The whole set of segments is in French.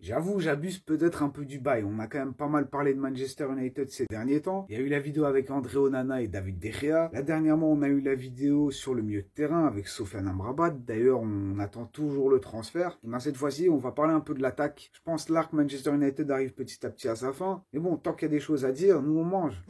J'avoue, j'abuse peut-être un peu du bail. On a quand même pas mal parlé de Manchester United ces derniers temps. Il y a eu la vidéo avec André Onana et David De Gea. Là, dernièrement, on a eu la vidéo sur le milieu de terrain avec Sofiane Amrabat. D'ailleurs, on attend toujours le transfert. Et bien, cette fois-ci, on va parler un peu de l'attaque. Je pense là que Manchester United arrive petit à petit à sa fin. Mais bon, tant qu'il y a des choses à dire, nous on mange.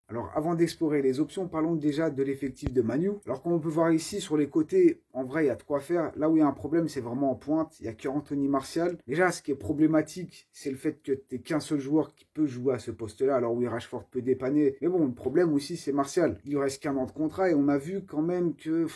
Alors, avant d'explorer les options, parlons déjà de l'effectif de Manu. Alors, comme on peut voir ici, sur les côtés, en vrai, il y a de quoi faire. Là où il y a un problème, c'est vraiment en pointe. Il n'y a que Anthony Martial. Déjà, ce qui est problématique, c'est le fait que tu n'es qu'un seul joueur qui peut jouer à ce poste-là. Alors oui, Rashford peut dépanner. Mais bon, le problème aussi, c'est Martial. Il lui reste qu'un an de contrat et on a vu quand même que...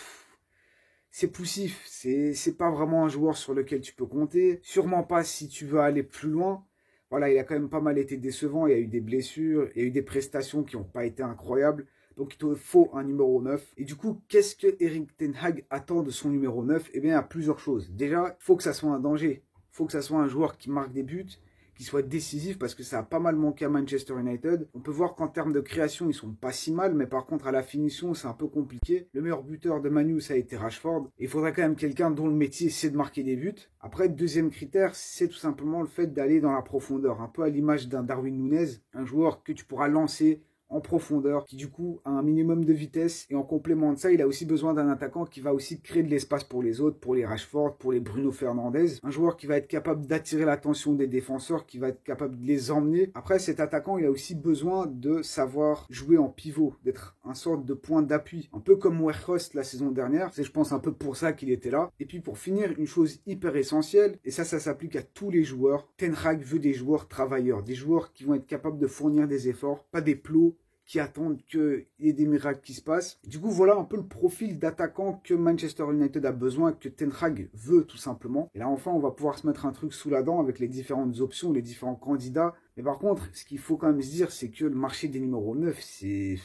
c'est poussif. C'est pas vraiment un joueur sur lequel tu peux compter. Sûrement pas si tu veux aller plus loin. Voilà, il a quand même pas mal été décevant. Il y a eu des blessures, il y a eu des prestations qui n'ont pas été incroyables. Donc, il te faut un numéro 9. Et du coup, qu'est-ce que Erik ten Hag attend de son numéro 9? Eh bien, il y a plusieurs choses. Déjà, il faut que ça soit un danger. Il faut que ça soit un joueur qui marque des buts, qui soit décisif, parce que ça a pas mal manqué à Manchester United. On peut voir qu'en termes de création, ils sont pas si mal, mais par contre, à la finition, c'est un peu compliqué. Le meilleur buteur de Manu, ça a été Rashford. Il faudrait quand même quelqu'un dont le métier, c'est de marquer des buts. Après, deuxième critère, c'est tout simplement le fait d'aller dans la profondeur. Un peu à l'image d'un Darwin Núñez, un joueur que tu pourras lancer en profondeur, qui du coup a un minimum de vitesse, et en complément de ça, il a aussi besoin d'un attaquant qui va aussi créer de l'espace pour les autres, pour les Rashford, pour les Bruno Fernandes, un joueur qui va être capable d'attirer l'attention des défenseurs, qui va être capable de les emmener. Après, cet attaquant, il a aussi besoin de savoir jouer en pivot, d'être un sorte de point d'appui, un peu comme Weghorst la saison dernière, c'est je pense un peu pour ça qu'il était là. Et puis pour finir, une chose hyper essentielle, et ça s'applique à tous les joueurs, Ten Hag veut des joueurs travailleurs, des joueurs qui vont être capables de fournir des efforts, pas des plots, qui attendent qu'il y ait des miracles qui se passent. Du coup, voilà un peu le profil d'attaquant que Manchester United a besoin, que Ten Hag veut tout simplement. Et là, enfin, on va pouvoir se mettre un truc sous la dent avec les différentes options, les différents candidats. Mais par contre, ce qu'il faut quand même se dire, c'est que le marché des numéros 9, c'est...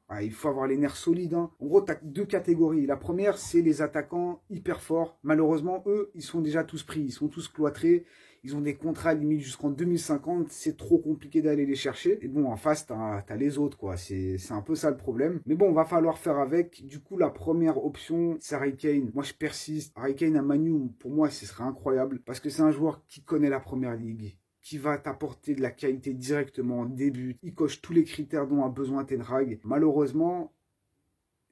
ah, il faut avoir les nerfs solides. Hein. En gros, tu as deux catégories. La première, c'est les attaquants hyper forts. Malheureusement, eux, ils sont déjà tous pris. Ils sont tous cloîtrés. Ils ont des contrats limite jusqu'en 2050. C'est trop compliqué d'aller les chercher. Et bon, en face, tu as les autres, quoi. C'est un peu ça le problème. Mais bon, va falloir faire avec. Du coup, la première option, c'est Harry Kane. Moi, je persiste. Harry Kane à Manu, pour moi, ce serait incroyable. Parce que c'est un joueur qui connaît la première ligue, qui va t'apporter de la qualité directement en début. Il coche tous les critères dont a besoin Ten Hag. Malheureusement,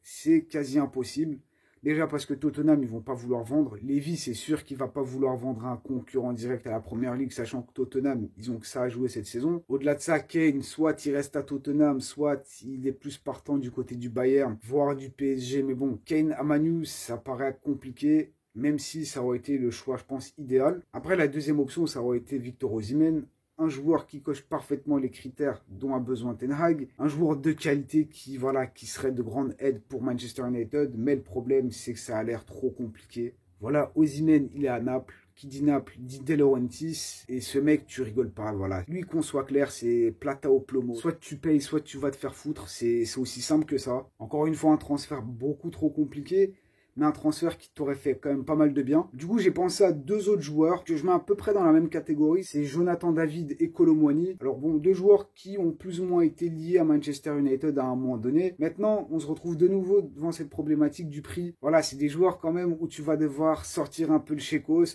c'est quasi impossible. Déjà parce que Tottenham, ils vont pas vouloir vendre. Lévy, c'est sûr qu'il va pas vouloir vendre un concurrent direct à la Première Ligue, sachant que Tottenham, ils ont que ça à jouer cette saison. Au-delà de ça, Kane, soit il reste à Tottenham, soit il est plus partant du côté du Bayern, voire du PSG. Mais bon, Kane à Manu, ça paraît compliqué, même si ça aurait été le choix, je pense, idéal. Après, la deuxième option, ça aurait été Victor Osimhen. Un joueur qui coche parfaitement les critères dont a besoin Ten Hag, un joueur de qualité qui serait de grande aide pour Manchester United, mais le problème c'est que ça a l'air trop compliqué. Voilà, Osimhen, il est à Naples. Qui dit Naples dit De Laurentiis, et ce mec, tu rigoles pas, voilà. Lui, qu'on soit clair, c'est plata au plomo. Soit tu payes, soit tu vas te faire foutre, c'est aussi simple que ça. Encore une fois, un transfert beaucoup trop compliqué, mais un transfert qui t'aurait fait quand même pas mal de bien. Du coup, j'ai pensé à deux autres joueurs que je mets à peu près dans la même catégorie. C'est Jonathan David et Kolo Muani. Alors bon, deux joueurs qui ont plus ou moins été liés à Manchester United à un moment donné. Maintenant, on se retrouve de nouveau devant cette problématique du prix. Voilà, c'est des joueurs quand même où tu vas devoir sortir un peu le chécos.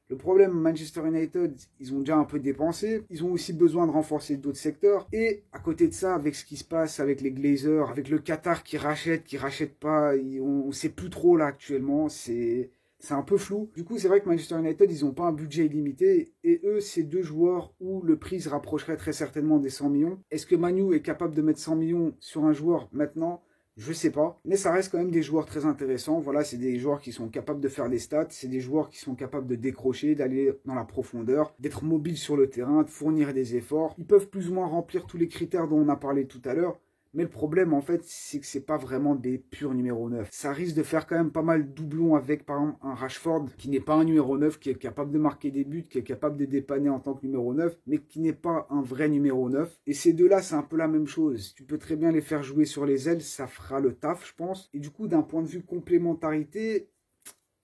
Le problème, Manchester United, ils ont déjà un peu dépensé. Ils ont aussi besoin de renforcer d'autres secteurs. Et à côté de ça, avec ce qui se passe avec les Glazers, avec le Qatar qui rachète pas, on ne sait plus trop là actuellement. C'est un peu flou. Du coup, c'est vrai que Manchester United, ils n'ont pas un budget illimité. Et eux, c'est deux joueurs où le prix se rapprocherait très certainement des 100 millions. Est-ce que Manu est capable de mettre 100 millions sur un joueur maintenant ? Je sais pas, mais ça reste quand même des joueurs très intéressants. Voilà, c'est des joueurs qui sont capables de faire des stats, c'est des joueurs qui sont capables de décrocher, d'aller dans la profondeur, d'être mobiles sur le terrain, de fournir des efforts. Ils peuvent plus ou moins remplir tous les critères dont on a parlé tout à l'heure. Mais le problème, en fait, c'est que c'est pas vraiment des purs numéro 9. Ça risque de faire quand même pas mal de doublons avec, par exemple, un Rashford qui n'est pas un numéro 9, qui est capable de marquer des buts, qui est capable de dépanner en tant que numéro 9, mais qui n'est pas un vrai numéro 9. Et ces deux-là, c'est un peu la même chose. Tu peux très bien les faire jouer sur les ailes, ça fera le taf, je pense. Et du coup, d'un point de vue complémentarité,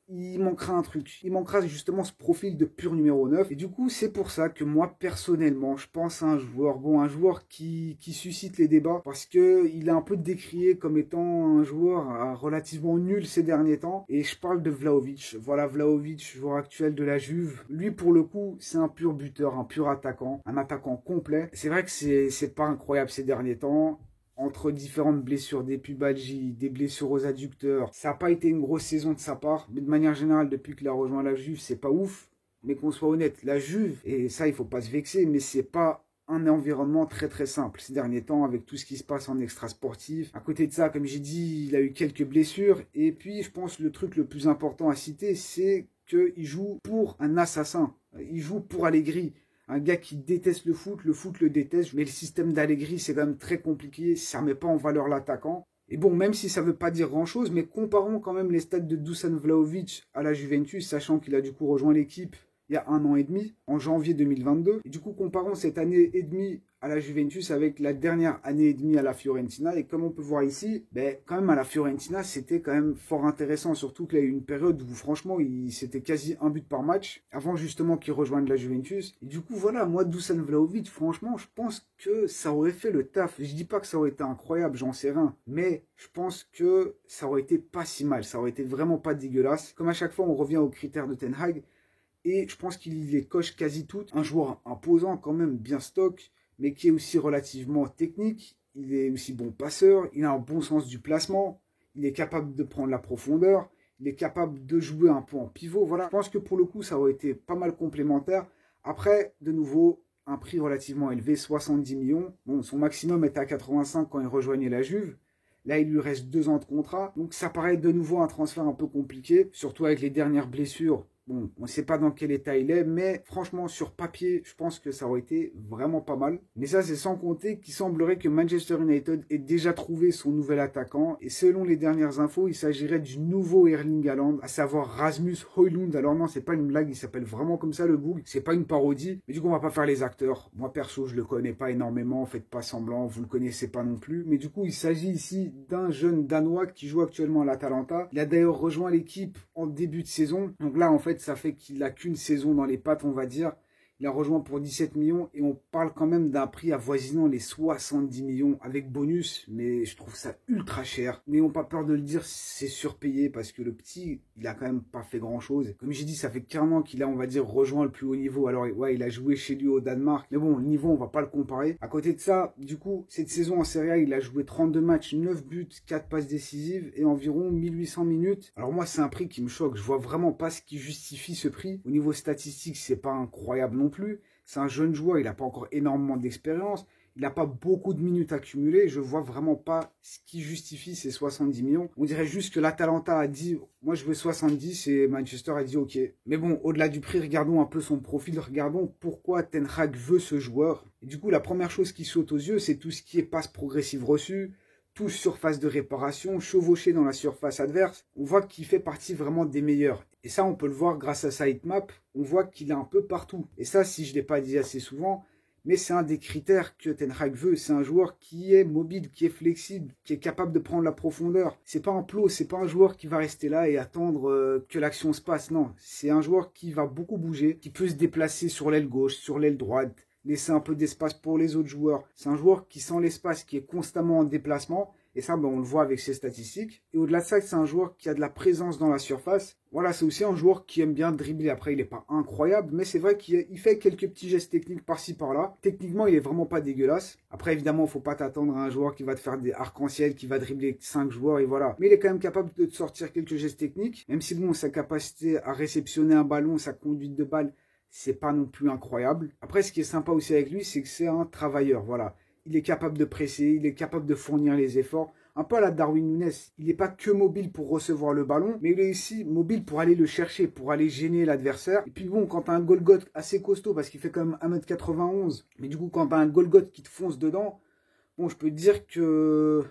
il manquera un truc. Il manquera justement ce profil de pur numéro 9. Et du coup, c'est pour ça que moi, personnellement, je pense à un joueur, bon, un joueur qui suscite les débats parce que il est un peu décrié comme étant un joueur relativement nul ces derniers temps. Et je parle de Vlahovic. Voilà, Vlahovic, joueur actuel de la Juve. Lui, pour le coup, c'est un pur buteur, un pur attaquant, un attaquant complet. C'est vrai que c'est pas incroyable ces derniers temps. Entre différentes blessures, des pubalgies, des blessures aux adducteurs. Ça n'a pas été une grosse saison de sa part, mais de manière générale, depuis qu'il a rejoint la Juve, c'est pas ouf. Mais qu'on soit honnête, la Juve, et ça, il faut pas se vexer, mais c'est pas un environnement très très simple ces derniers temps avec tout ce qui se passe en extra sportif. À côté de ça, comme j'ai dit, il a eu quelques blessures. Et puis, je pense le truc le plus important à citer, c'est qu'il joue pour un assassin. Il joue pour Allegri. Un gars qui déteste le foot le déteste, mais le système d'Allegri, c'est quand même très compliqué, ça ne met pas en valeur l'attaquant. Et bon, même si ça ne veut pas dire grand-chose, mais comparons quand même les stats de Dusan Vlahovic à la Juventus, sachant qu'il a du coup rejoint l'équipe il y a 1 an et demi, en janvier 2022. Et du coup, comparons cette année et demie à la Juventus avec la dernière année et demie à la Fiorentina. Et comme on peut voir ici, ben, quand même à la Fiorentina, c'était quand même fort intéressant. Surtout qu'il y a eu une période où franchement, c'était quasi un but par match, avant justement qu'il rejoigne la Juventus. Et du coup, voilà, moi, Dusan Vlahovic, franchement, je pense que ça aurait fait le taf. Je dis pas que ça aurait été incroyable, j'en sais rien. Mais je pense que ça aurait été pas si mal. Ça aurait été vraiment pas dégueulasse. Comme à chaque fois, on revient aux critères de Ten Hag. Et je pense qu'il les coche quasi toutes. Un joueur imposant quand même, bien stock, mais qui est aussi relativement technique. Il est aussi bon passeur, il a un bon sens du placement, il est capable de prendre la profondeur, il est capable de jouer un peu en pivot. Voilà, je pense que pour le coup, ça aurait été pas mal complémentaire. Après, de nouveau, un prix relativement élevé, 70 millions. Bon, son maximum était à 85 quand il rejoignait la Juve. Là, il lui reste 2 ans de contrat. Donc, ça paraît de nouveau un transfert un peu compliqué, surtout avec les dernières blessures. Bon, on ne sait pas dans quel état il est, mais franchement, sur papier, je pense que ça aurait été vraiment pas mal. Mais ça, c'est sans compter qu'il semblerait que Manchester United ait déjà trouvé son nouvel attaquant. Et selon les dernières infos, il s'agirait du nouveau Erling Haaland, à savoir Rasmus Højlund. Alors non, c'est pas une blague, il s'appelle vraiment comme ça, le boug. C'est pas une parodie. Mais du coup, on va pas faire les acteurs. Moi, perso, je le connais pas énormément. Faites pas semblant, vous le connaissez pas non plus. Mais du coup, il s'agit ici d'un jeune Danois qui joue actuellement à l'Atalanta. Il a d'ailleurs rejoint l'équipe en début de saison. Donc là, en fait, ça fait qu'il n'a qu'une saison dans les pattes, on va dire. Il a rejoint pour 17 millions et on parle quand même d'un prix avoisinant les 70 millions avec bonus, mais je trouve ça ultra cher. N'ayons pas peur de le dire, c'est surpayé parce que le petit, il a quand même pas fait grand chose. Comme j'ai dit, ça fait qu'un an qu'il a, on va dire, rejoint le plus haut niveau. Alors ouais, il a joué chez lui au Danemark, mais bon, le niveau, on va pas le comparer. À côté de ça, du coup, cette saison en Serie A, il a joué 32 matchs, 9 buts, 4 passes décisives et environ 1800 minutes. Alors moi, c'est un prix qui me choque. Je vois vraiment pas ce qui justifie ce prix. Au niveau statistique, c'est pas incroyable non plus. C'est un jeune joueur, il n'a pas encore énormément d'expérience, il n'a pas beaucoup de minutes accumulées, je vois vraiment pas ce qui justifie ces 70 millions. On dirait juste que l'Atalanta a dit, moi je veux 70 et Manchester a dit ok. Mais bon, au-delà du prix, regardons un peu son profil, regardons pourquoi Ten Hag veut ce joueur. Et du coup, la première chose qui saute aux yeux, c'est tout ce qui est passe progressive reçue, tout surface de réparation, chevauché dans la surface adverse. On voit qu'il fait partie vraiment des meilleurs. Et ça, on peut le voir grâce à sa hitmap. On voit qu'il est un peu partout. Et ça, si je ne l'ai pas dit assez souvent, mais c'est un des critères que Ten Hag veut. C'est un joueur qui est mobile, qui est flexible, qui est capable de prendre la profondeur. C'est pas un plot, c'est pas un joueur qui va rester là et attendre que l'action se passe. Non, c'est un joueur qui va beaucoup bouger, qui peut se déplacer sur l'aile gauche, sur l'aile droite, laisser un peu d'espace pour les autres joueurs. C'est un joueur qui sent l'espace, qui est constamment en déplacement. Et ça, ben, on le voit avec ses statistiques. Et au-delà de ça, c'est un joueur qui a de la présence dans la surface. Voilà, c'est aussi un joueur qui aime bien dribbler. Après, il n'est pas incroyable, mais c'est vrai qu'il fait quelques petits gestes techniques par-ci, par-là. Techniquement, il est vraiment pas dégueulasse. Après, évidemment, il ne faut pas t'attendre à un joueur qui va te faire des arcs-en-ciel, qui va dribbler 5 joueurs, et voilà. Mais il est quand même capable de te sortir quelques gestes techniques. Même si, bon, sa capacité à réceptionner un ballon, sa conduite de balle, c'est pas non plus incroyable. Après, ce qui est sympa aussi avec lui, c'est que c'est un travailleur, voilà. Il est capable de presser, il est capable de fournir les efforts. Un peu à la Darwin Núñez, il n'est pas que mobile pour recevoir le ballon, mais il est aussi mobile pour aller le chercher, pour aller gêner l'adversaire. Et puis bon, quand tu as un Golgoth assez costaud, parce qu'il fait quand même 1m91, mais du coup, quand tu as un Golgoth qui te fonce dedans, bon, je peux te dire que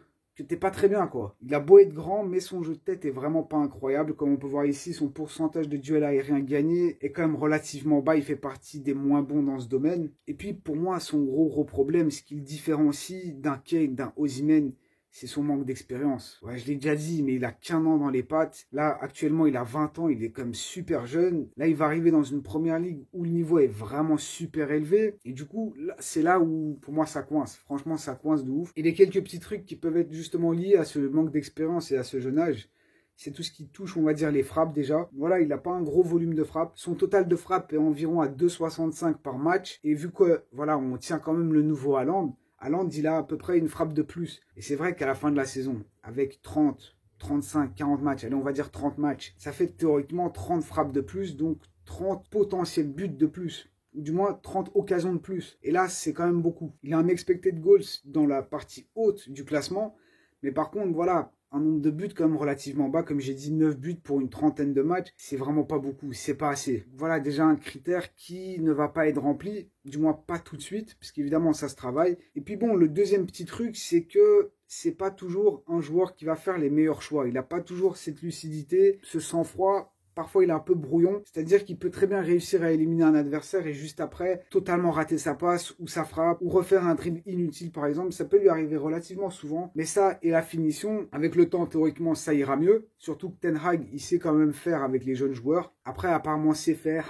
t'es pas très bien, quoi. Il a beau être grand, mais son jeu de tête est vraiment pas incroyable. Comme on peut voir ici, son pourcentage de duel aérien gagné est quand même relativement bas. Il fait partie des moins bons dans ce domaine. Et puis, pour moi, son gros problème, ce qui le différencie d'un Kane, d'un Osimhen, c'est son manque d'expérience. Ouais, je l'ai déjà dit, mais il a qu'un an dans les pattes. Là, actuellement, il a 20 ans, il est quand même super jeune. Là, il va arriver dans une première ligue où le niveau est vraiment super élevé. Et du coup, c'est là où, pour moi, ça coince. Franchement, ça coince de ouf. Et les quelques petits trucs qui peuvent être justement liés à ce manque d'expérience et à ce jeune âge, c'est tout ce qui touche, on va dire, les frappes déjà. Voilà, il n'a pas un gros volume de frappes. Son total de frappes est environ à 2,65 par match. Et vu que, voilà, on tient quand même le nouveau Haaland, Haaland, il a à peu près une frappe de plus. Et c'est vrai qu'à la fin de la saison, avec 30, 35, 40 matchs, allez, on va dire 30 matchs, ça fait théoriquement 30 frappes de plus, donc 30 potentiels buts de plus. Ou du moins 30 occasions de plus. Et là, c'est quand même beaucoup. Il a un expected goals dans la partie haute du classement. Mais par contre, voilà, un nombre de buts quand même relativement bas. Comme j'ai dit, 9 buts pour une trentaine de matchs, c'est vraiment pas beaucoup, c'est pas assez. Voilà déjà un critère qui ne va pas être rempli, du moins pas tout de suite, parce qu'évidemment ça se travaille. Et puis bon, le deuxième petit truc, c'est que c'est pas toujours un joueur qui va faire les meilleurs choix. Il n'a pas toujours cette lucidité, ce sang-froid. Parfois, il est un peu brouillon, c'est-à-dire qu'il peut très bien réussir à éliminer un adversaire et juste après, totalement rater sa passe ou sa frappe ou refaire un dribble inutile par exemple. Ça peut lui arriver relativement souvent, mais ça et la finition, avec le temps, théoriquement, ça ira mieux. Surtout que Ten Hag, il sait quand même faire avec les jeunes joueurs. Après, apparemment, c'est fait.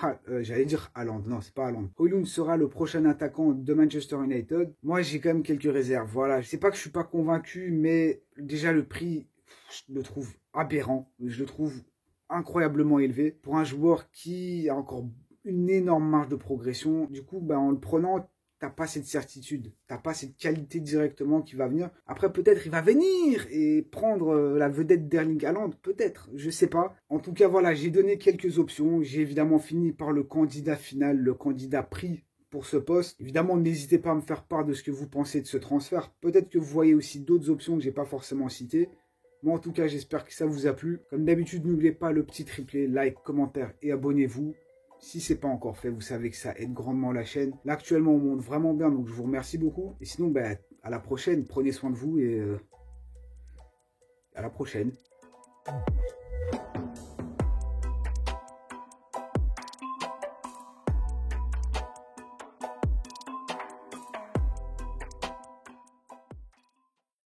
J'allais dire Haaland, non, c'est pas Haaland. Højlund sera le prochain attaquant de Manchester United. Moi, j'ai quand même quelques réserves. Voilà, je sais pas que je suis pas convaincu, mais déjà le prix, je le trouve aberrant. Je le trouve incroyablement élevé pour un joueur qui a encore une énorme marge de progression. Du coup, en le prenant, t'as pas cette certitude, t'as pas cette qualité directement qui va venir. Après, peut-être il va venir et prendre la vedette d'Erling Haaland, peut-être, je sais pas. En tout cas, voilà, j'ai donné quelques options. J'ai évidemment fini par le candidat final, le candidat pris pour ce poste. Évidemment, n'hésitez pas à me faire part de ce que vous pensez de ce transfert. Peut-être que vous voyez aussi d'autres options que j'ai pas forcément citées. Moi, en tout cas, j'espère que ça vous a plu. Comme d'habitude, n'oubliez pas le petit triplé, like, commentaire et abonnez-vous. Si ce n'est pas encore fait, vous savez que ça aide grandement la chaîne. Là, actuellement, on monte vraiment bien, donc je vous remercie beaucoup. Et sinon, à la prochaine. Prenez soin de vous et à la prochaine.